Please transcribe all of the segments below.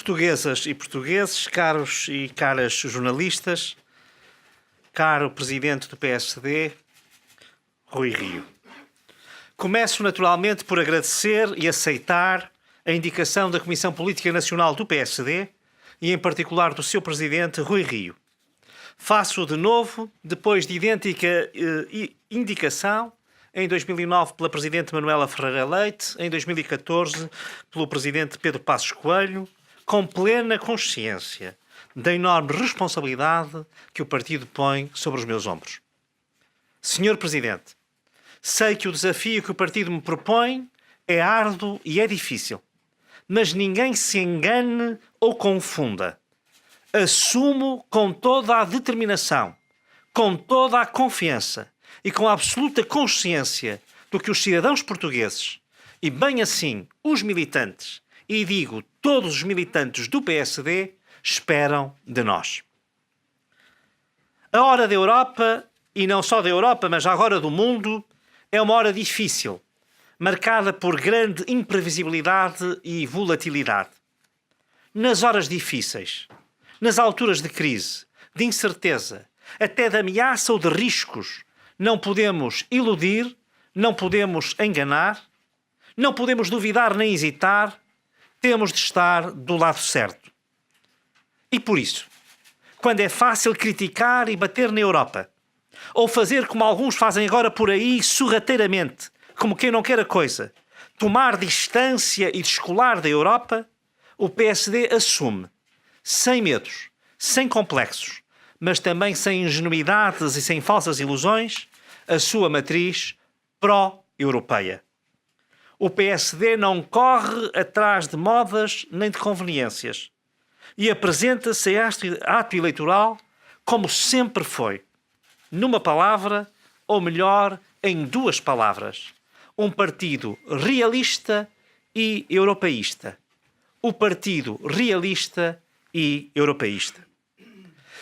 Portuguesas e portugueses, caros e caras jornalistas, caro presidente do PSD, Rui Rio. Começo naturalmente por agradecer e aceitar a indicação da Comissão Política Nacional do PSD e em particular do seu presidente, Rui Rio. Faço-o de novo, depois de idêntica indicação, em 2009 pela Presidente Manuela Ferreira Leite, em 2014 pelo Presidente Pedro Passos Coelho, com plena consciência da enorme responsabilidade que o partido põe sobre os meus ombros. Senhor Presidente, sei que o desafio que o partido me propõe é árduo e é difícil, mas ninguém se engane ou confunda. Assumo com toda a determinação, com toda a confiança e com a absoluta consciência do que os cidadãos portugueses, e bem assim os militantes, e digo todos os militantes do PSD, esperam de nós. A hora da Europa, e não só da Europa, mas agora do mundo, é uma hora difícil, marcada por grande imprevisibilidade e volatilidade. Nas horas difíceis, nas alturas de crise, de incerteza, até de ameaça ou de riscos, não podemos iludir, não podemos enganar, não podemos duvidar nem hesitar, temos de estar do lado certo. E por isso, quando é fácil criticar e bater na Europa, ou fazer como alguns fazem agora por aí, sorrateiramente, como quem não quer a coisa, tomar distância e descolar da Europa, o PSD assume, sem medos, sem complexos, mas também sem ingenuidades e sem falsas ilusões, a sua matriz pró-europeia. O PSD não corre atrás de modas nem de conveniências e apresenta-se a este ato eleitoral como sempre foi. Numa palavra, ou melhor, em duas palavras. Um partido realista e europeísta. O partido realista e europeísta.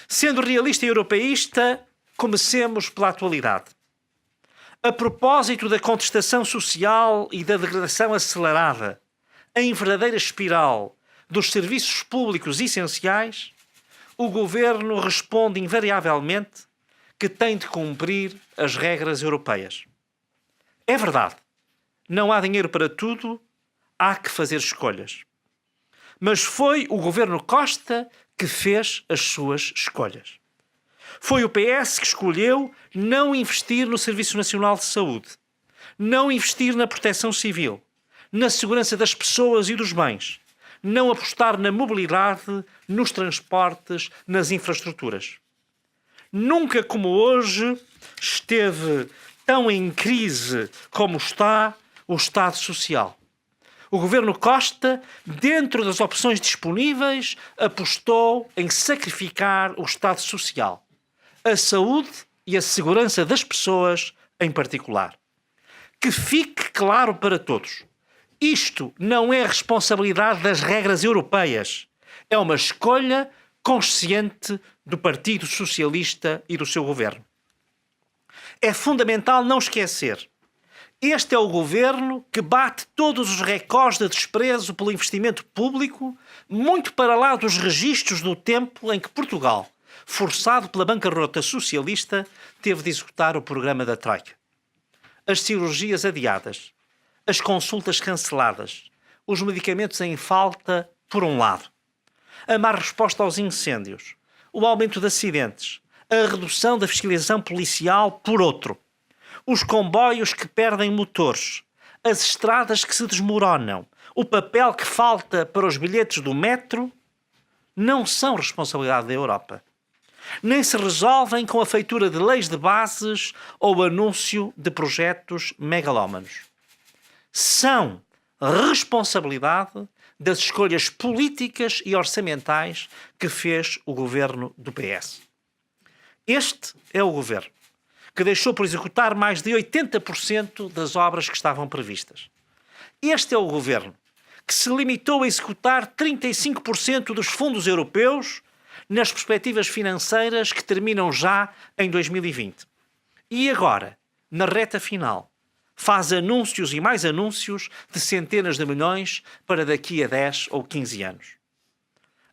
Sendo realista e europeísta, comecemos pela atualidade. A propósito da contestação social e da degradação acelerada, em verdadeira espiral dos serviços públicos essenciais, o Governo responde invariavelmente que tem de cumprir as regras europeias. É verdade, não há dinheiro para tudo, há que fazer escolhas. Mas foi o Governo Costa que fez as suas escolhas. Foi o PS que escolheu não investir no Serviço Nacional de Saúde, não investir na proteção civil, na segurança das pessoas e dos bens, não apostar na mobilidade, nos transportes, nas infraestruturas. Nunca como hoje esteve tão em crise como está o Estado Social. O Governo Costa, dentro das opções disponíveis, apostou em sacrificar o Estado Social, a saúde e a segurança das pessoas em particular. Que fique claro para todos. Isto não é responsabilidade das regras europeias. É uma escolha consciente do Partido Socialista e do seu governo. É fundamental não esquecer. Este é o governo que bate todos os recordes de desprezo pelo investimento público, muito para lá dos registros do tempo em que Portugal, forçado pela bancarrota socialista, teve de executar o programa da Troika. As cirurgias adiadas, as consultas canceladas, os medicamentos em falta, por um lado. A má resposta aos incêndios, o aumento de acidentes, a redução da fiscalização policial, por outro. Os comboios que perdem motores, as estradas que se desmoronam, o papel que falta para os bilhetes do metro, não são responsabilidade da Europa. Nem se resolvem com a feitura de leis de bases ou anúncio de projetos megalómanos. São responsabilidade das escolhas políticas e orçamentais que fez o governo do PS. Este é o governo que deixou por executar mais de 80% das obras que estavam previstas. Este é o governo que se limitou a executar 35% dos fundos europeus nas perspectivas financeiras que terminam já em 2020. E agora, na reta final, faz anúncios e mais anúncios de centenas de milhões para daqui a 10 ou 15 anos.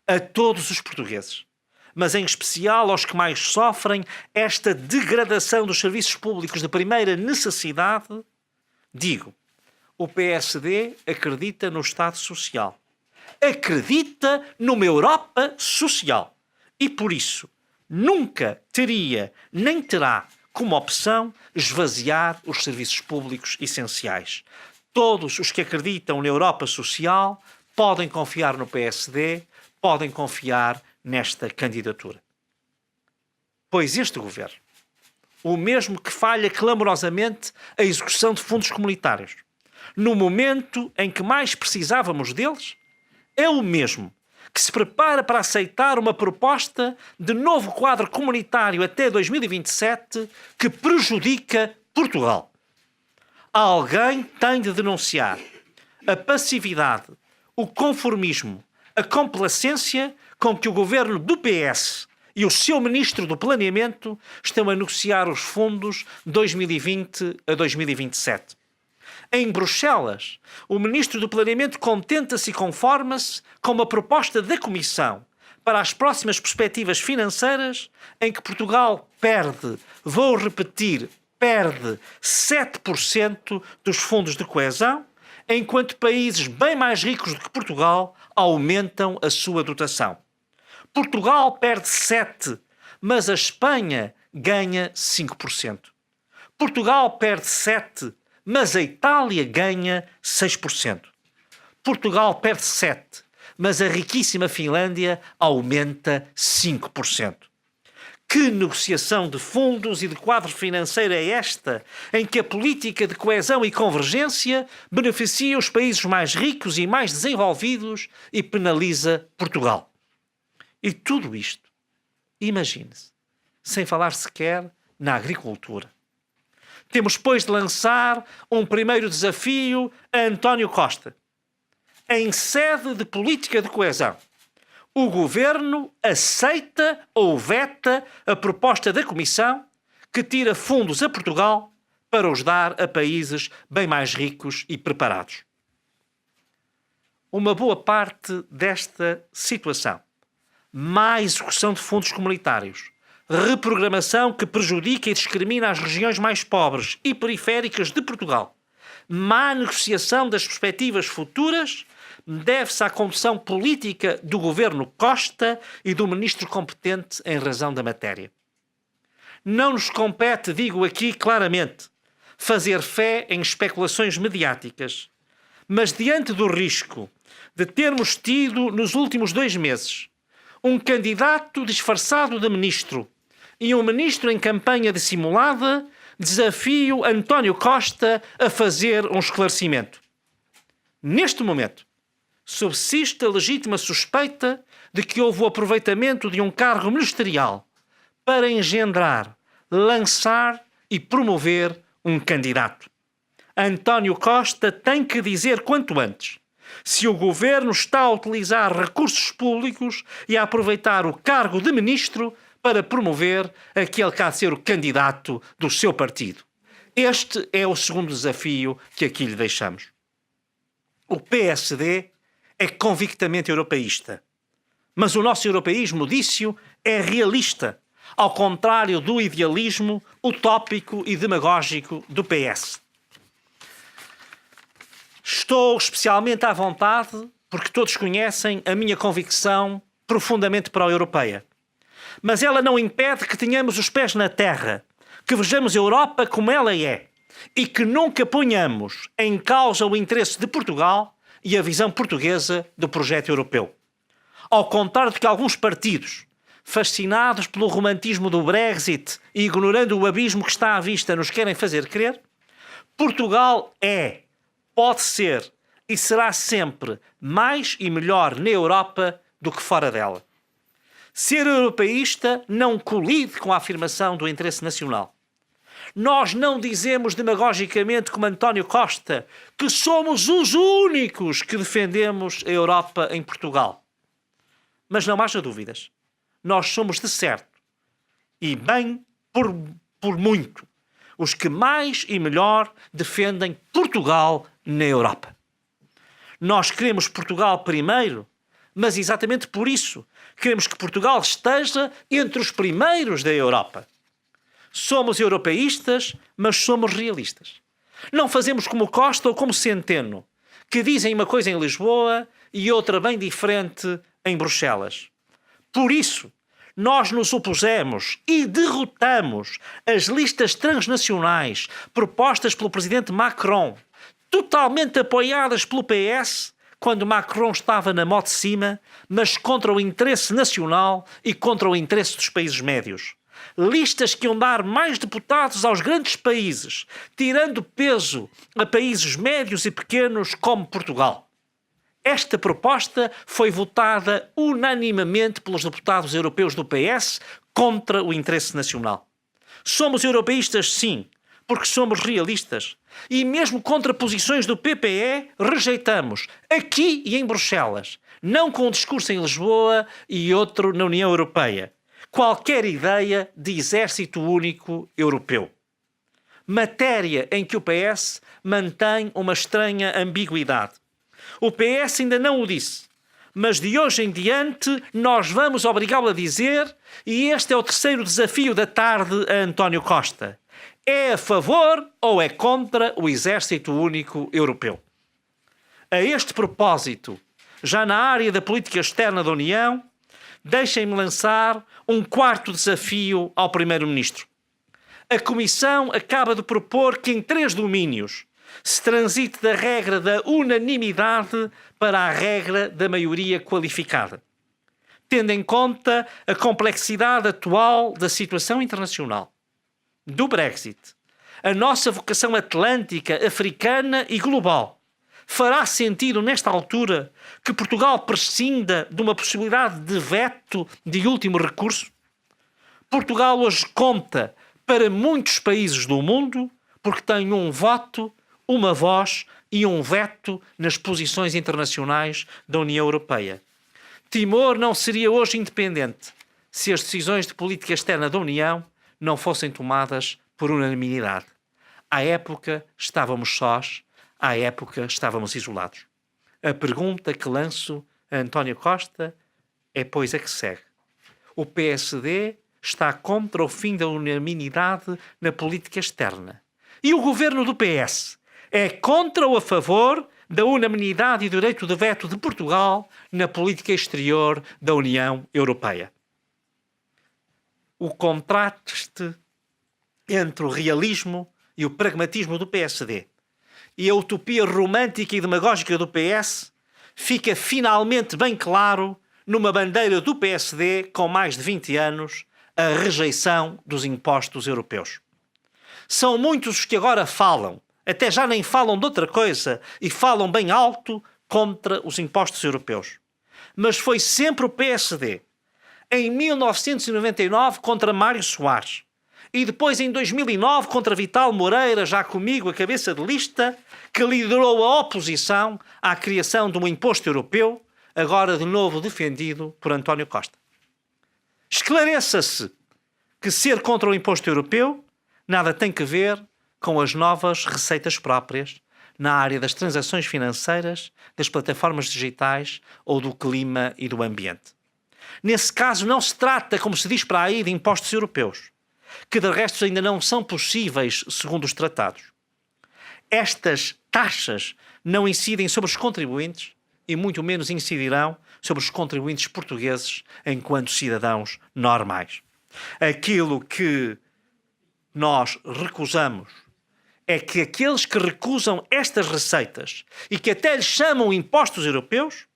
a todos os portugueses, mas em especial aos que mais sofrem esta degradação dos serviços públicos de primeira necessidade, digo, o PSD acredita no Estado Social. Acredita numa Europa social. E por isso nunca teria nem terá como opção esvaziar os serviços públicos essenciais. Todos os que acreditam na Europa social podem confiar no PSD, podem confiar nesta candidatura. Pois este governo, o mesmo que falha clamorosamente a execução de fundos comunitários, no momento em que mais precisávamos deles, é o mesmo que se prepara para aceitar uma proposta de novo quadro comunitário até 2027 que prejudica Portugal. Alguém tem de denunciar a passividade, o conformismo, a complacência com que o governo do PS e o seu ministro do Planeamento estão a negociar os fundos 2020 a 2027. Em Bruxelas, o ministro do Planeamento contenta-se e conforma-se com uma proposta da Comissão para as próximas perspectivas financeiras em que Portugal perde, vou repetir, perde 7% dos fundos de coesão, enquanto países bem mais ricos do que Portugal aumentam a sua dotação. Portugal perde 7%, mas a Espanha ganha 5%. Portugal perde 7%, mas a Itália ganha 6%. Portugal perde 7%, mas a riquíssima Finlândia aumenta 5%. Que negociação de fundos e de quadro financeiro é esta, em que a política de coesão e convergência beneficia os países mais ricos e mais desenvolvidos e penaliza Portugal? E tudo isto, imagine-se, sem falar sequer na agricultura. Temos, pois, de lançar um primeiro desafio a António Costa. Em sede de política de coesão, o Governo aceita ou veta a proposta da Comissão que tira fundos a Portugal para os dar a países bem mais ricos e preparados. Uma boa parte desta situação, má execução de fundos comunitários, reprogramação que prejudica e discrimina as regiões mais pobres e periféricas de Portugal, má negociação das perspectivas futuras, deve-se à condução política do governo Costa e do ministro competente em razão da matéria. Não nos compete, digo aqui claramente, fazer fé em especulações mediáticas, mas diante do risco de termos tido nos últimos 2 meses um candidato disfarçado de ministro e um ministro em campanha dissimulada, desafio António Costa a fazer um esclarecimento. Neste momento, subsiste a legítima suspeita de que houve o aproveitamento de um cargo ministerial para engendrar, lançar e promover um candidato. António Costa tem que dizer quanto antes se o governo está a utilizar recursos públicos e a aproveitar o cargo de ministro para promover aquele que há de ser o candidato do seu partido. Este é o segundo desafio que aqui lhe deixamos. O PSD é convictamente europeísta, mas o nosso europeísmo, disse-o, é realista, ao contrário do idealismo utópico e demagógico do PS. Estou especialmente à vontade porque todos conhecem a minha convicção profundamente pró-europeia. Mas ela não impede que tenhamos os pés na terra, que vejamos a Europa como ela é e que nunca ponhamos em causa o interesse de Portugal e a visão portuguesa do projeto europeu. Ao contrário de que alguns partidos, fascinados pelo romantismo do Brexit e ignorando o abismo que está à vista, nos querem fazer crer, Portugal é, pode ser e será sempre mais e melhor na Europa do que fora dela. Ser europeísta não colide com a afirmação do interesse nacional. Nós não dizemos demagogicamente, como António Costa, que somos os únicos que defendemos a Europa em Portugal. Mas não haja dúvidas. Nós somos de certo, e bem por muito, os que mais e melhor defendem Portugal na Europa. Nós queremos Portugal primeiro, Mas exatamente por isso queremos que Portugal esteja entre os primeiros da Europa. Somos europeístas, mas somos realistas. Não fazemos como Costa ou como Centeno, que dizem uma coisa em Lisboa e outra bem diferente em Bruxelas. Por isso, nós nos opusemos e derrotamos as listas transnacionais propostas pelo presidente Macron, totalmente apoiadas pelo PS, quando Macron estava na mó de cima, mas contra o interesse nacional e contra o interesse dos países médios. Listas que iam dar mais deputados aos grandes países, tirando peso a países médios e pequenos como Portugal. Esta proposta foi votada unanimemente pelos deputados europeus do PS contra o interesse nacional. Somos europeístas, sim, porque somos realistas. E mesmo contra posições do PPE, rejeitamos, aqui e em Bruxelas, não com um discurso em Lisboa e outro na União Europeia, qualquer ideia de exército único europeu. Matéria em que o PS mantém uma estranha ambiguidade. O PS ainda não o disse, mas de hoje em diante nós vamos obrigá-lo a dizer, e este é o terceiro desafio da tarde a António Costa: é a favor ou é contra o exército único europeu? A este propósito, já na área da política externa da União, deixem-me lançar um quarto desafio ao Primeiro-Ministro. A Comissão acaba de propor que em 3 domínios se transite da regra da unanimidade para a regra da maioria qualificada. Tendo em conta a complexidade atual da situação internacional, do Brexit, a nossa vocação atlântica, africana e global, fará sentido nesta altura que Portugal prescinda de uma possibilidade de veto de último recurso? Portugal hoje conta para muitos países do mundo porque tem um voto, uma voz e um veto nas posições internacionais da União Europeia. Timor não seria hoje independente se as decisões de política externa da União não fossem tomadas por unanimidade. À época estávamos sós, à época estávamos isolados. A pergunta que lanço a António Costa é, pois, a que segue. O PSD está contra o fim da unanimidade na política externa. E o governo do PS é contra ou a favor da unanimidade e do direito de veto de Portugal na política exterior da União Europeia. O contraste entre o realismo e o pragmatismo do PSD e a utopia romântica e demagógica do PS fica finalmente bem claro numa bandeira do PSD com mais de 20 anos, a rejeição dos impostos europeus. São muitos os que agora falam, até já nem falam de outra coisa e falam bem alto contra os impostos europeus. Mas foi sempre o PSD, em 1999 contra Mário Soares, e depois em 2009 contra Vital Moreira, já comigo a cabeça de lista, que liderou a oposição à criação de um imposto europeu, agora de novo defendido por António Costa. Esclareça-se que ser contra o imposto europeu nada tem que ver com as novas receitas próprias na área das transações financeiras, das plataformas digitais ou do clima e do ambiente. Nesse caso não se trata, como se diz para aí, de impostos europeus, que de resto ainda não são possíveis segundo os tratados. Estas taxas não incidem sobre os contribuintes e muito menos incidirão sobre os contribuintes portugueses enquanto cidadãos normais. Aquilo que nós recusamos é que aqueles que recusam estas receitas e que até lhes chamam impostos europeus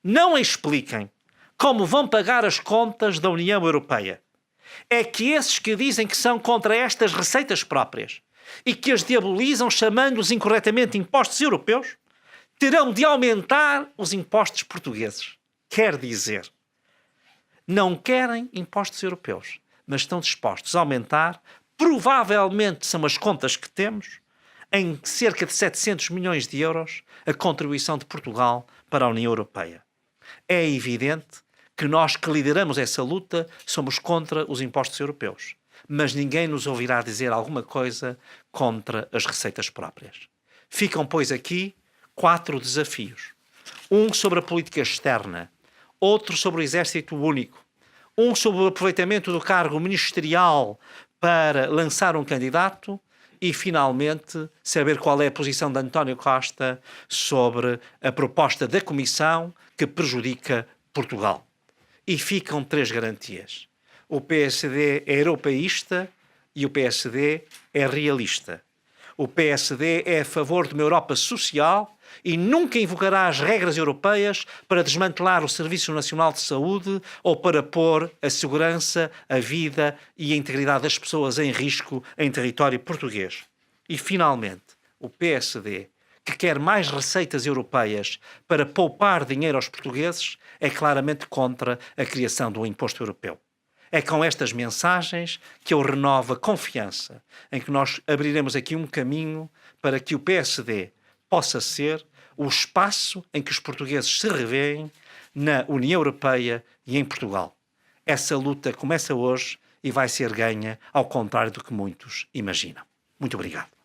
não expliquem como vão pagar as contas da União Europeia. É que esses que dizem que são contra estas receitas próprias e que as diabolizam chamando-os incorretamente impostos europeus, terão de aumentar os impostos portugueses. Quer dizer, não querem impostos europeus, mas estão dispostos a aumentar, provavelmente são as contas que temos, em cerca de 700 milhões de euros, a contribuição de Portugal para a União Europeia. É evidente que nós que lideramos essa luta somos contra os impostos europeus, mas ninguém nos ouvirá dizer alguma coisa contra as receitas próprias. Ficam, pois, aqui 4 desafios. Um sobre a política externa, outro sobre o exército único, um sobre o aproveitamento do cargo ministerial para lançar um candidato e, finalmente, saber qual é a posição de António Costa sobre a proposta da Comissão que prejudica Portugal. E ficam 3 garantias. O PSD é europeísta e o PSD é realista. O PSD é a favor de uma Europa social e nunca invocará as regras europeias para desmantelar o Serviço Nacional de Saúde ou para pôr a segurança, a vida e a integridade das pessoas em risco em território português. E, finalmente, o PSD, que quer mais receitas europeias para poupar dinheiro aos portugueses, é claramente contra a criação do imposto europeu. É com estas mensagens que eu renovo a confiança em que nós abriremos aqui um caminho para que o PSD possa ser o espaço em que os portugueses se revêem na União Europeia e em Portugal. Essa luta começa hoje e vai ser ganha, ao contrário do que muitos imaginam. Muito obrigado.